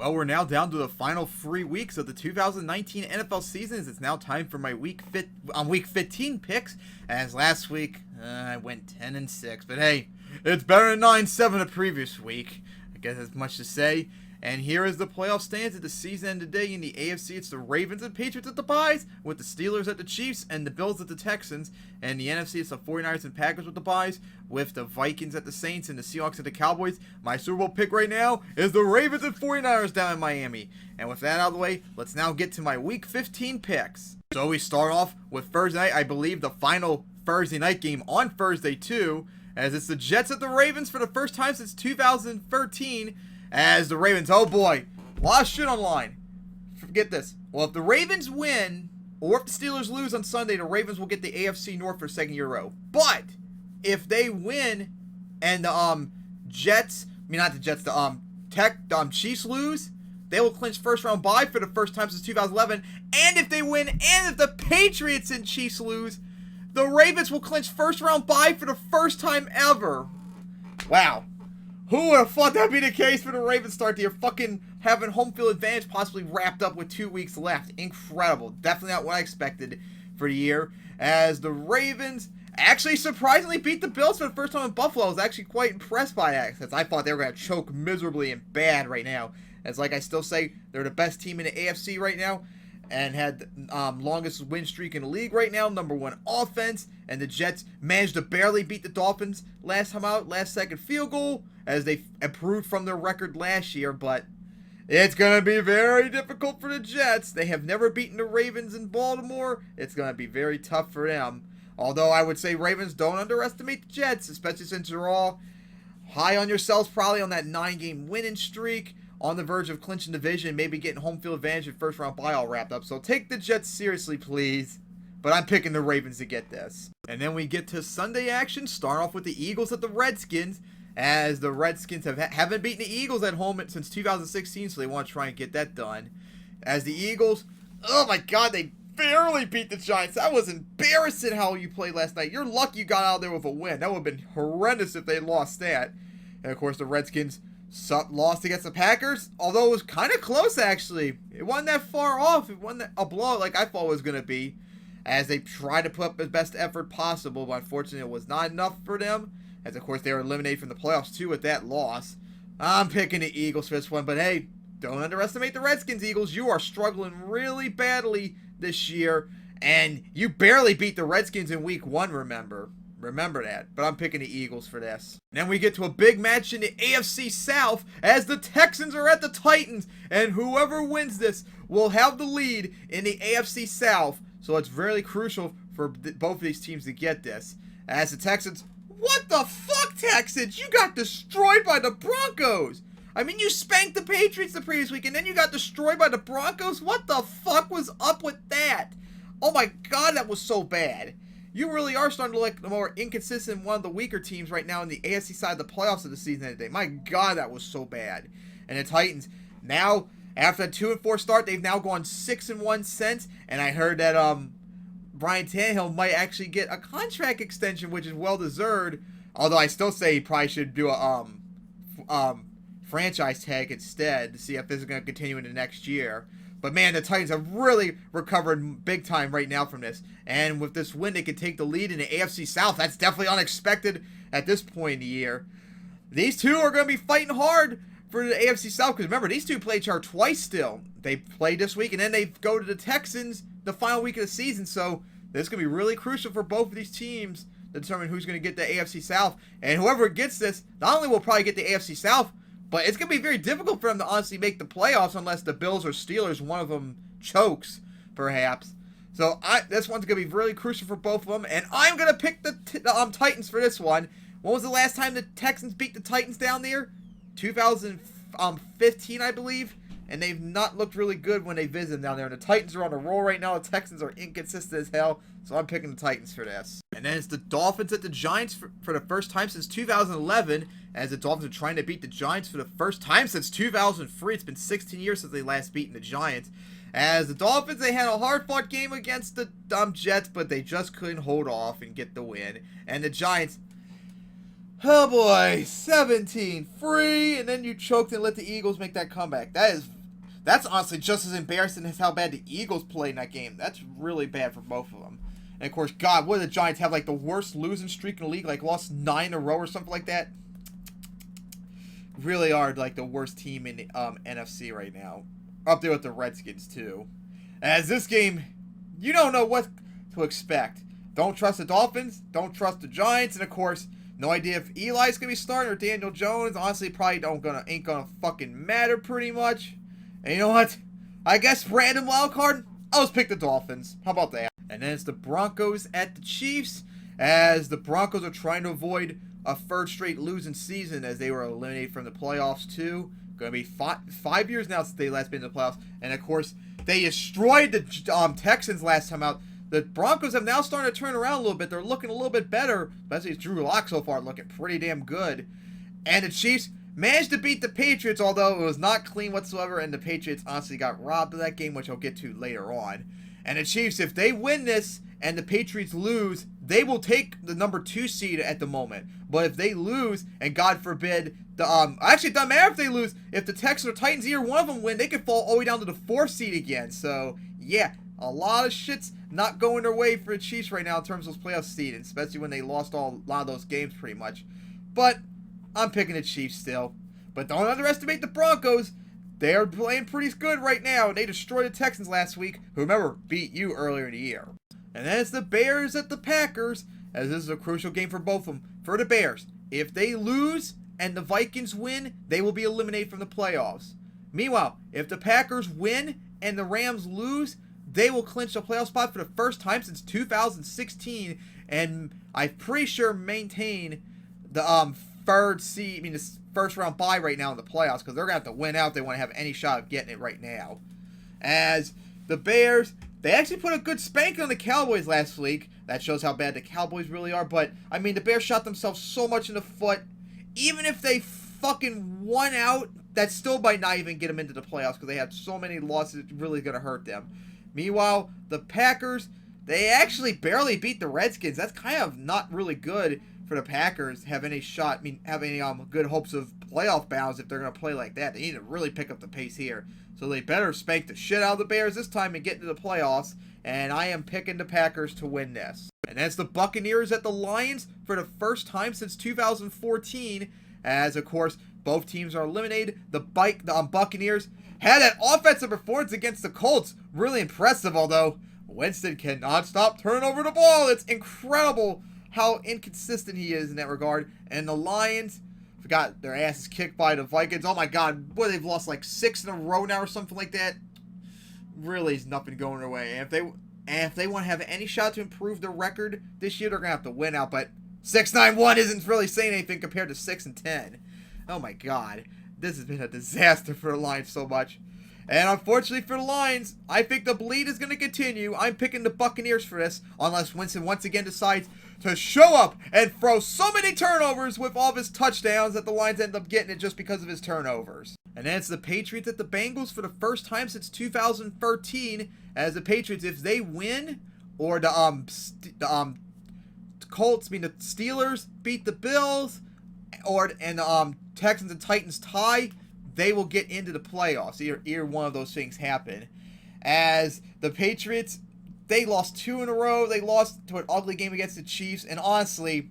Well, we're now down to the final 3 weeks of the 2019 NFL season. It's now time for my week 15 picks. As last week, I went 10-6, but hey, it's better than 9-7 the previous week. I guess that's much to say. And here is the playoff stands at the season end today. In the AFC, it's the Ravens and Patriots at the byes, with the Steelers at the Chiefs and the Bills at the Texans. And the NFC, it's the 49ers and Packers with the byes, with the Vikings at the Saints and the Seahawks at the Cowboys. My Super Bowl pick right now is the Ravens and 49ers down in Miami. And with that out of the way, let's now get to my Week 15 picks. So we start off with Thursday night, I believe the final Thursday night game on Thursday too, as it's the Jets at the Ravens for the first time since 2013. As the Ravens, oh boy, a lot of shit online. Forget this. Well, if the Ravens win, or if the Steelers lose on Sunday, the Ravens will get the AFC North for a second year in a row. But if they win and the Chiefs lose, they will clinch first round bye for the first time since 2011. And if they win, and if the Patriots and Chiefs lose, the Ravens will clinch first round bye for the first time ever. Wow. Who would have thought that'd be the case for the Ravens start the year? Fucking having home field advantage possibly wrapped up with 2 weeks left. Incredible. Definitely not what I expected for the year. As the Ravens actually surprisingly beat the Bills for the first time in Buffalo. I was actually quite impressed by that, because I thought they were going to choke miserably and bad right now. As like I still say, they're the best team in the AFC right now, and had the longest win streak in the league right now, #1 offense. And the Jets managed to barely beat the Dolphins last time out, last second field goal, as they improved from their record last year. But it's going to be very difficult for the Jets. They have never beaten the Ravens in Baltimore. It's going to be very tough for them. Although I would say Ravens, don't underestimate the Jets, especially since you're all high on yourselves probably on that 9-game winning streak, on the verge of clinching division, maybe getting home field advantage and first round bye all wrapped up. So take the Jets seriously, please. But I'm picking the Ravens to get this. And then we get to Sunday action. Start off with the Eagles at the Redskins, as the Redskins haven't beaten the Eagles at home since 2016, so they want to try and get that done. As the Eagles, oh my God, they barely beat the Giants. That was embarrassing how you played last night. You're lucky you got out there with a win. That would have been horrendous if they lost that. And of course, the Redskins lost against the Packers, although it was kind of close actually. It wasn't that far off. It wasn't a blowout like I thought it was going to be, as they tried to put up the best effort possible, but unfortunately it was not enough for them, as of course they were eliminated from the playoffs too with that loss. I'm picking the Eagles for this one, but hey, don't underestimate the Redskins. Eagles, you are struggling really badly this year, and you barely beat the Redskins in week 1, Remember that. But I'm picking the Eagles for this. And then we get to a big match in the AFC South, as the Texans are at the Titans. And whoever wins this will have the lead in the AFC South. So it's really crucial for both of these teams to get this. As the Texans, what the fuck, Texans? You got destroyed by the Broncos. I mean, you spanked the Patriots the previous week, and then you got destroyed by the Broncos? What the fuck was up with that? Oh my God, that was so bad. You really are starting to look like the more inconsistent, one of the weaker teams right now in the AFC side of the playoffs of the season today. My God, that was so bad. And the Titans, now, after a 2-4 start, they've now gone 6-1 since. And I heard that Ryan Tannehill might actually get a contract extension, which is well deserved. Although I still say he probably should do a franchise tag instead to see if this is going to continue into next year. But man, the Titans have really recovered big time right now from this. And with this win, they could take the lead in the AFC South. That's definitely unexpected at this point in the year. These two are going to be fighting hard for the AFC South, because remember, these two played each other twice still. They played this week, and then they go to the Texans the final week of the season. So this is going to be really crucial for both of these teams to determine who's going to get the AFC South. And whoever gets this, not only will probably get the AFC South, but it's going to be very difficult for them to honestly make the playoffs unless the Bills or Steelers, one of them, chokes, perhaps. So this one's going to be really crucial for both of them. And I'm going to pick the Titans for this one. When was the last time the Texans beat the Titans down there? 2015, I believe. And they've not looked really good when they visit them down there. And the Titans are on a roll right now. The Texans are inconsistent as hell. So I'm picking the Titans for this. And then it's the Dolphins at the Giants for the first time since 2011. As the Dolphins are trying to beat the Giants for the first time since 2003. It's been 16 years since they last beaten the Giants. As the Dolphins, they had a hard-fought game against the Jets, but they just couldn't hold off and get the win. And the Giants, Oh boy, 17-3, and then you choked and let the Eagles make that comeback. That's honestly just as embarrassing as how bad the Eagles played in that game. That's really bad for both of them. And of course, God, what did the Giants have? Like the worst losing streak in the league? Like lost 9 in a row or something like that? Really are like the worst team in the NFC right now. Up there with the Redskins too. As this game, you don't know what to expect. Don't trust the Dolphins. Don't trust the Giants. And of course, no idea if Eli's gonna be starting or Daniel Jones. Honestly, probably ain't gonna fucking matter pretty much. And you know what? I guess random wild card. I'll just pick the Dolphins. How about that? And then it's the Broncos at the Chiefs, as the Broncos are trying to avoid a third straight losing season as they were eliminated from the playoffs too. Going to be 5 years now since they last been in the playoffs. And of course, they destroyed the Texans last time out. The Broncos have now started to turn around a little bit. They're looking a little bit better, especially Drew Lock so far looking pretty damn good. And the Chiefs managed to beat the Patriots, although it was not clean whatsoever, and the Patriots honestly got robbed of that game, which I'll get to later on. And the Chiefs, if they win this and the Patriots lose, they will take the number 2 seed at the moment. But if they lose, and God forbid, actually it doesn't matter if they lose. If the Texans or Titans, either one of them win, they could fall all the way down to the 4th seed again. So, yeah, a lot of shit's not going their way for the Chiefs right now in terms of those playoff seeding, especially when they lost a lot of those games pretty much. But I'm picking the Chiefs still. But don't underestimate the Broncos. They are playing pretty good right now. They destroyed the Texans last week, who, remember, beat you earlier in the year. And then it's the Bears at the Packers, as this is a crucial game for both of them. For the Bears, if they lose and the Vikings win, they will be eliminated from the playoffs. Meanwhile, if the Packers win and the Rams lose, they will clinch a playoff spot for the first time since 2016, and I'm pretty sure maintain the third seed, the first round bye right now in the playoffs, because they're going to have to win out if they want to have any shot of getting it right now. As the Bears, they actually put a good spank on the Cowboys last week. That shows how bad the Cowboys really are, but, the Bears shot themselves so much in the foot. Even if they fucking won out, that still might not even get them into the playoffs, because they had so many losses, it's really going to hurt them. Meanwhile, the Packers, they actually barely beat the Redskins. That's kind of not really good for the Packers have any shot, have any good hopes of playoff bounds if they're going to play like that. They need to really pick up the pace here. So they better spank the shit out of the Bears this time and get into the playoffs. And I am picking the Packers to win this. And that's the Buccaneers at the Lions for the first time since 2014. As, of course, both teams are eliminated. The Buccaneers had that offensive performance against the Colts. Really impressive, although Winston cannot stop turning over the ball. It's incredible how inconsistent he is in that regard. And the Lions got their asses kicked by the Vikings. Oh my God, boy, they've lost like 6 in a row now or something like that. Really is nothing going their way. And if they want to have any shot to improve their record this year, they're going to have to win out. But 6-9-1 isn't really saying anything compared to 6-10. Oh my God, this has been a disaster for the Lions so much. And unfortunately for the Lions, I think the bleed is going to continue. I'm picking the Buccaneers for this, unless Winston once again decides to show up and throw so many turnovers with all of his touchdowns that the Lions end up getting it just because of his turnovers. And then it's the Patriots at the Bengals for the first time since 2013. As the Patriots, if they win, or the Colts, the Steelers beat the Bills, and the Texans and Titans tie, they will get into the playoffs. Either one of those things happen. As the Patriots, they lost 2 in a row. They lost to an ugly game against the Chiefs. And honestly,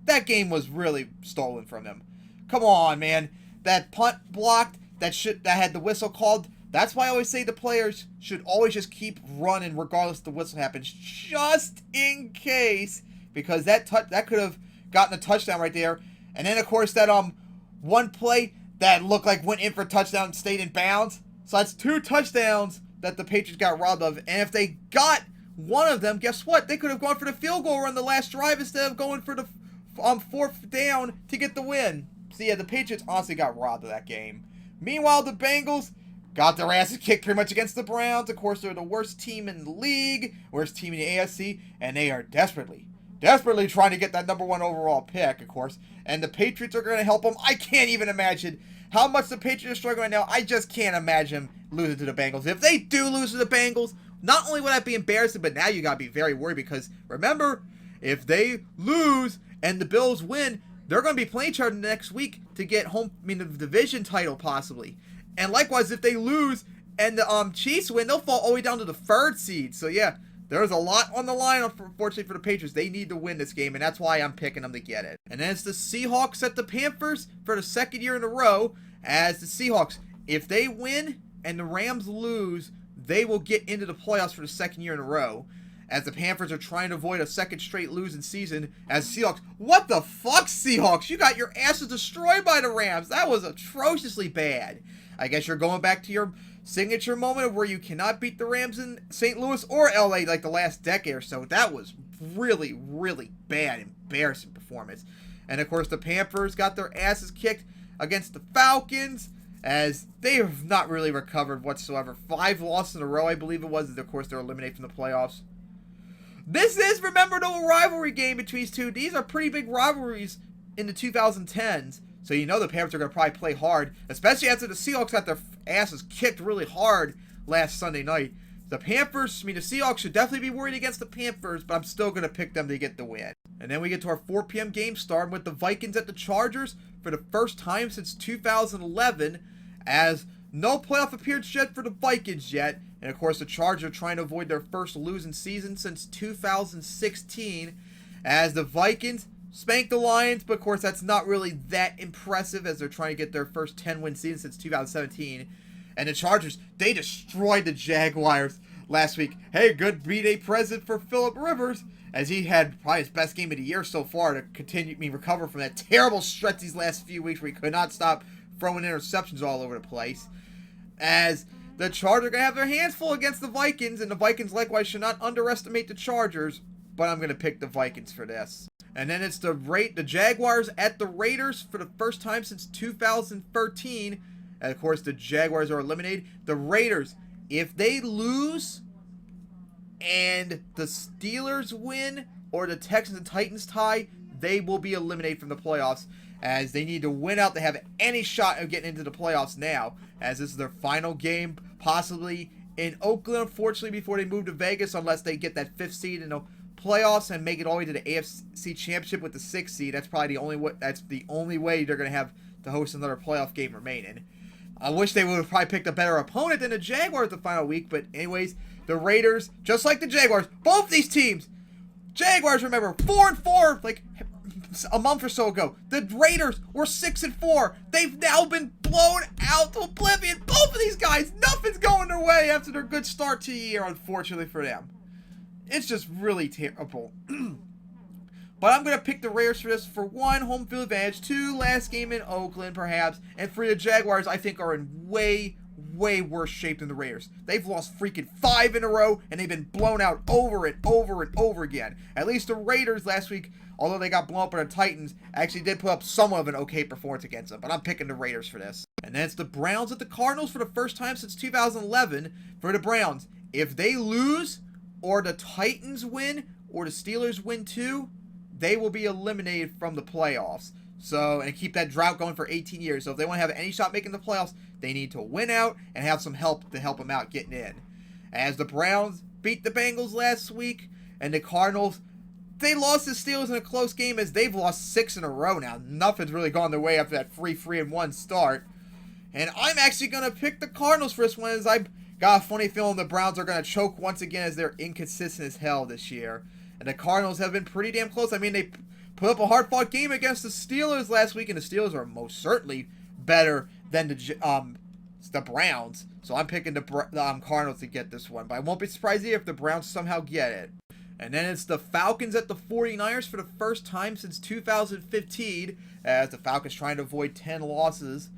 that game was really stolen from them. Come on, man. That punt blocked, that had the whistle called. That's why I always say the players should always just keep running regardless if the whistle happens. Just in case. Because that could have gotten a touchdown right there. And then, of course, that one play that looked like went in for a touchdown and stayed in bounds. So that's 2 touchdowns that the Patriots got robbed of. And if they got one of them, guess what? They could have gone for the field goal on the last drive instead of going for the 4th down to get the win. So yeah, the Patriots honestly got robbed of that game. Meanwhile, the Bengals got their asses kicked pretty much against the Browns. Of course, they're the worst team in the league, worst team in the AFC, and they are desperately trying to get that number 1 overall pick, of course. And the Patriots are going to help them. I can't even imagine how much the Patriots are struggling right now. I just can't imagine losing to the Bengals. If they do lose to the Bengals, not only would that be embarrassing, but now you got to be very worried because, remember, if they lose and the Bills win, they're going to be playing each other next week to get the division title possibly. And likewise, if they lose and the Chiefs win, they'll fall all the way down to the 3rd seed. So yeah, there's a lot on the line, unfortunately, for the Patriots. They need to win this game, and that's why I'm picking them to get it. And then it's the Seahawks at the Panthers for the 2nd year in a row. As the Seahawks, if they win and the Rams lose, they will get into the playoffs for the 2nd year in a row. As the Panthers are trying to avoid a 2nd straight losing season. As Seahawks, what the fuck, Seahawks? You got your asses destroyed by the Rams. That was atrociously bad. I guess you're going back to your signature moment of where you cannot beat the Rams in St. Louis or LA like the last decade or so. That was really, really bad, embarrassing performance. And of course, the Panthers got their asses kicked against the Falcons, as they have not really recovered whatsoever. 5 losses in a row, I believe it was. Of course, they're eliminated from the playoffs. This is, remember, the rivalry game between these two. These are pretty big rivalries in the 2010s. So you know the Panthers are going to probably play hard, especially after the Seahawks got their asses kicked really hard last Sunday night. The Seahawks should definitely be worried against the Panthers, but I'm still going to pick them to get the win. And then we get to our 4 p.m. game, starting with the Vikings at the Chargers for the first time since 2011, as no playoff appearance yet for the Vikings yet. And of course, the Chargers are trying to avoid their first losing season since 2016, as the Vikings spanked the Lions, but of course that's not really that impressive as they're trying to get their first 10-win season since 2017. And the Chargers, they destroyed the Jaguars last week. Hey, good B-Day present for Phillip Rivers, as he had probably his best game of the year so far to recover from that terrible stretch these last few weeks where he could not stop throwing interceptions all over the place. As the Chargers are going to have their hands full against the Vikings, and the Vikings likewise should not underestimate the Chargers, but I'm going to pick the Vikings for this. And then it's the Jaguars at the Raiders for the first time since 2013. And of course, the Jaguars are eliminated. The Raiders, if they lose and the Steelers win or the Texans and Titans tie, they will be eliminated from the playoffs, as they need to win out to have any shot of getting into the playoffs now, as this is their final game, possibly in Oakland, unfortunately, before they move to Vegas, unless they get that 5th seed in the playoffs and make it all the way to the AFC Championship with the 6th seed. That's probably the only way. That's the only way they're going to have to host another playoff game remaining. I wish they would have probably picked a better opponent than the Jaguars the final week, but anyways, the Raiders, just like the Jaguars, both these teams, Jaguars, remember, 4-4, like a month or so ago. The Raiders were 6-4. They've now been blown out to oblivion. Both of these guys, nothing's going their way after their good start to the year, unfortunately for them. It's just really terrible. But I'm going to pick the Raiders for this. For 1, home field advantage. 2, last game in Oakland, perhaps. And 3, the Jaguars, I think, are in way worse shape than the Raiders. They've lost freaking 5 in a row, and they've been blown out over and over again. At least the Raiders last week, although they got blown up by the Titans, actually did put up somewhat of an okay performance against them. But I'm picking the Raiders for this. And then it's the Browns at the Cardinals for the first time since 2011. For the Browns, if they lose, or the Titans win, or the Steelers win too, they will be eliminated from the playoffs. So, and keep that drought going for 18 years. So if they want to have any shot making the playoffs, they need to win out and have some help to help them out getting in. As the Browns beat the Bengals last week, and the Cardinals, they lost the Steelers in a close game, as they've lost 6 in a row now. Nothing's really gone their way after that 3-1 start. And I'm actually going to pick the Cardinals for this one, as I got a funny feeling the Browns are going to choke once again, as they're inconsistent as hell this year. And the Cardinals have been pretty damn close. I mean, they put up a hard-fought game against the Steelers last week, and the Steelers are most certainly better than the Browns. So I'm picking the Cardinals to get this one. But I won't be surprised if the Browns somehow get it. And then it's the Falcons at the 49ers for the first time since 2015, as the Falcons trying to avoid 10 losses.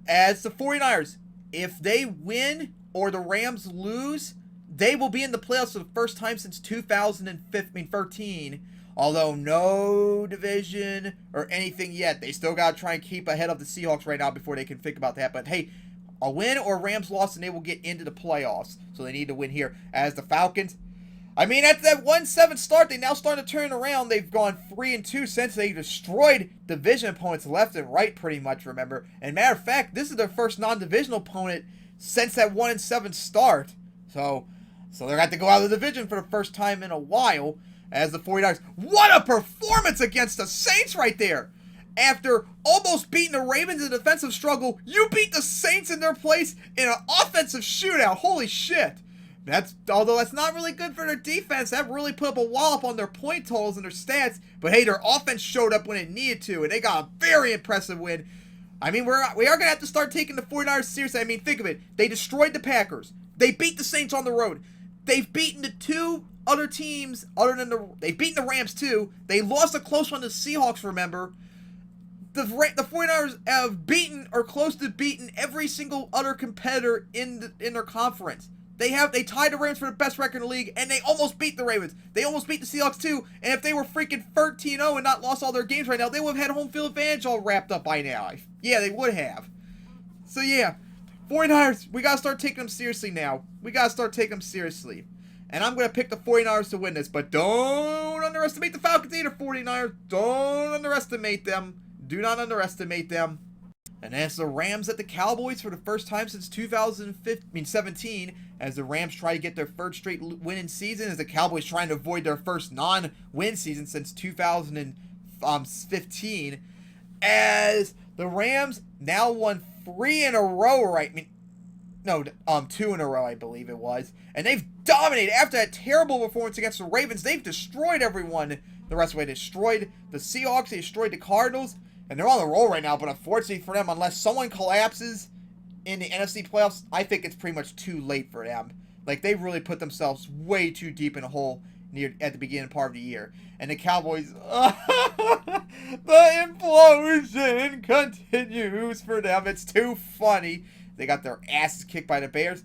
As the 49ers, if they win or the Rams lose, they will be in the playoffs for the first time since 2013. Although no division or anything yet. They still got to try and keep ahead of the Seahawks right now before they can think about that. But hey, a win or Rams loss and they will get into the playoffs. So they need to win here. As the Falcons, I mean, after that 1-7 start, they now starting to turn around. They've gone 3-2 since they destroyed division opponents left and right pretty much, remember. And matter of fact, this is their first non-divisional opponent since that 1-7 start. So they're going to have to go out of the division for the first time in a while. As the 49ers, what a performance against the Saints right there. After almost beating the Ravens in a defensive struggle, you beat the Saints in their place in an offensive shootout. Holy shit. Although that's not really good for their defense. That really put up a wallop on their point totals and their stats. But hey, their offense showed up when it needed to, and they got a very impressive win. I mean, we are going to have to start taking the 49ers seriously. I mean, think of it. They destroyed the Packers. They beat the Saints on the road. They've beaten the two other teams other than they've beaten the Rams too. They lost a close one to the Seahawks, remember. The 49ers have beaten or close to beaten every single other competitor in their conference. They tied the Rams for the best record in the league, and they almost beat the Ravens. They almost beat the Seahawks too, and if they were freaking 13-0 and not lost all their games right now, they would have had home field advantage all wrapped up by now. Yeah, they would have. So yeah, 49ers, we got to start taking them seriously now. We got to start taking them seriously. And I'm going to pick the 49ers to win this, but don't underestimate the Falcons either, 49ers. Don't underestimate them. Do not underestimate them. And as the Rams at the Cowboys for the first time since 2017, as the Rams try to get their third straight winning season, as the Cowboys trying to avoid their first non-win season since 2015, as the Rams now won 3 in a row, right? I mean, no, 2 in a row, I believe it was. And they've dominated. After that terrible performance against the Ravens, they've destroyed everyone the rest of the way. They destroyed the Seahawks, they destroyed the Cardinals, and they're on the roll right now, but unfortunately for them, unless someone collapses in the NFC playoffs, I think it's pretty much too late for them. Like, they really put themselves way too deep in a hole at the beginning part of the year. And the Cowboys, the implosion continues for them. It's too funny. They got their asses kicked by the Bears.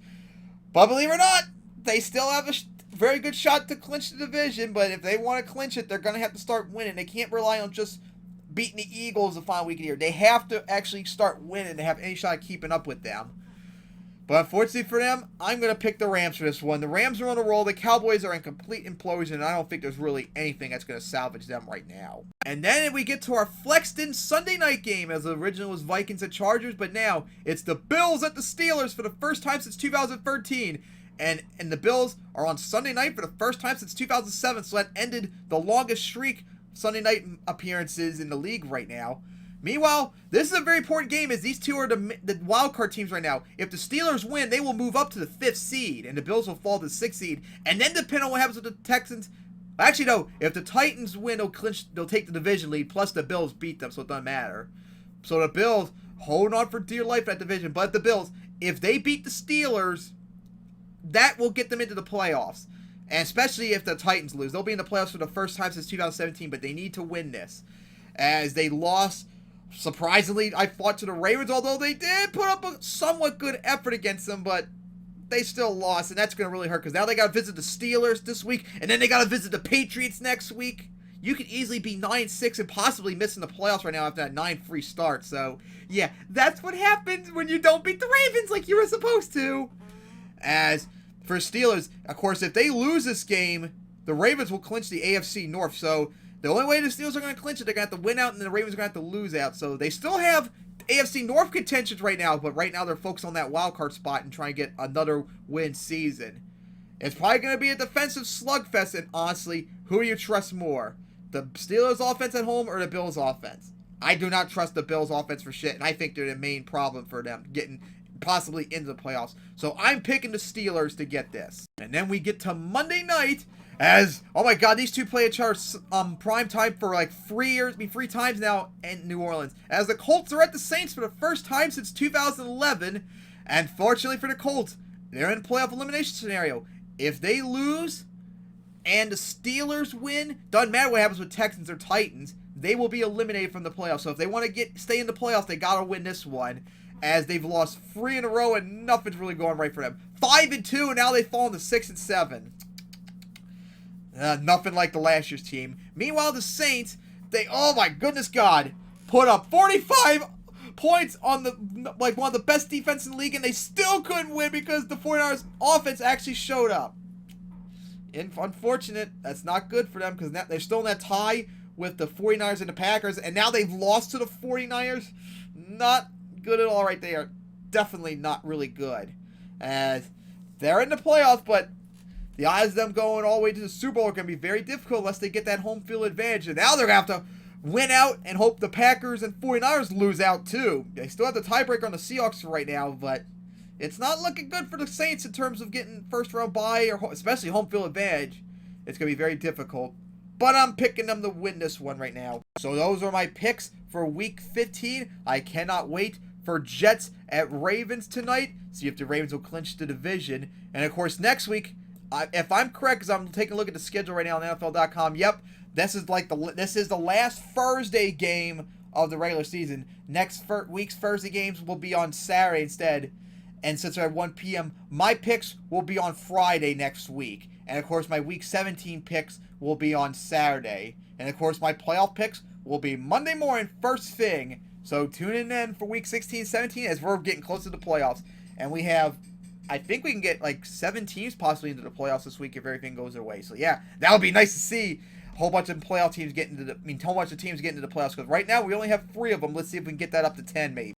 But believe it or not, they still have a very good shot to clinch the division. But if they want to clinch it, they're going to have to start winning. They can't rely on just beating the Eagles the final week of the year. They have to actually start winning to have any shot at keeping up with them. But unfortunately for them, I'm going to pick the Rams for this one. The Rams are on a roll. The Cowboys are in complete implosion, and I don't think there's really anything that's going to salvage them right now. And then we get to our flexed-in Sunday night game, as originally was Vikings at Chargers, but now it's the Bills at the Steelers for the first time since 2013. And the Bills are on Sunday night for the first time since 2007, so that ended the longest streak Sunday night appearances in the league right now. Meanwhile, this is a very important game, as these two are the wild card teams right now. If the Steelers win, they will move up to the 5th seed, and the Bills will fall to the 6th seed. And then depending on what happens with the Texans, actually no, if the Titans win, they'll take the division lead, plus the Bills beat them, so it doesn't matter. So the Bills hold on for dear life that division, but the Bills, if they beat the Steelers, that will get them into the playoffs. And especially if the Titans lose. They'll be in the playoffs for the first time since 2017, but they need to win this. As they lost, surprisingly, I fought to the Ravens, although they did put up a somewhat good effort against them, but they still lost, and that's going to really hurt, because now they got to visit the Steelers this week, and then they got to visit the Patriots next week. You could easily be 9-6 and possibly missing the playoffs right now after that 9-3 start. So, yeah, that's what happens when you don't beat the Ravens like you were supposed to. As for Steelers, of course, if they lose this game, the Ravens will clinch the AFC North. So the only way the Steelers are going to clinch it, they're going to have to win out, and the Ravens are going to have to lose out. So they still have AFC North contentions right now, but right now they're focused on that wild card spot and trying to get another win season. It's probably going to be a defensive slugfest, and honestly, who do you trust more? The Steelers offense at home or the Bills offense? I do not trust the Bills offense for shit, and I think they're the main problem for them getting possibly into the playoffs. So I'm picking the Steelers to get this. And then we get to Monday night as, oh my god, these two play each other prime time for like 3 times now in New Orleans. As the Colts are at the Saints for the first time since 2011. And fortunately for the Colts, they're in a playoff elimination scenario. If they lose and the Steelers win, doesn't matter what happens with Texans or Titans, they will be eliminated from the playoffs. So if they want to stay in the playoffs, they gotta win this one, as they've lost 3 in a row and nothing's really going right for them. 5-2, and now they've fallen to 6-7. Nothing like the last year's team. Meanwhile, the Saints, oh my goodness God, put up 45 points on one of the best defense in the league, and they still couldn't win because the 49ers offense actually showed up. Unfortunate. That's not good for them, because they're still in that tie with the 49ers and the Packers, and now they've lost to the 49ers. Not good at all right there. Definitely not really good. As they're in the playoffs, but the odds of them going all the way to the Super Bowl are going to be very difficult unless they get that home field advantage. And now they're going to have to win out and hope the Packers and 49ers lose out too. They still have the tiebreaker on the Seahawks right now, but it's not looking good for the Saints in terms of getting first round bye, or especially home field advantage. It's going to be very difficult. But I'm picking them to win this one right now. So those are my picks for Week 15. I cannot wait for Jets at Ravens tonight. See if the Ravens will clinch the division. And of course, next week, if I'm correct, because I'm taking a look at the schedule right now on NFL.com, yep, this is the last Thursday game of the regular season. Next week's Thursday games will be on Saturday instead. And since they're at 1 p.m., my picks will be on Friday next week. And of course, my Week 17 picks will be on Saturday. And of course, my playoff picks will be Monday morning, first thing. So tune in then for Week 16, 17 as we're getting closer to the playoffs. And we have, I think we can get like 7 teams possibly into the playoffs this week if everything goes their way. So yeah, that would be nice to see a whole bunch of playoff teams get into the, a whole bunch of teams get into the playoffs. Because right now we only have 3 of them. Let's see if we can get that up to 10 maybe.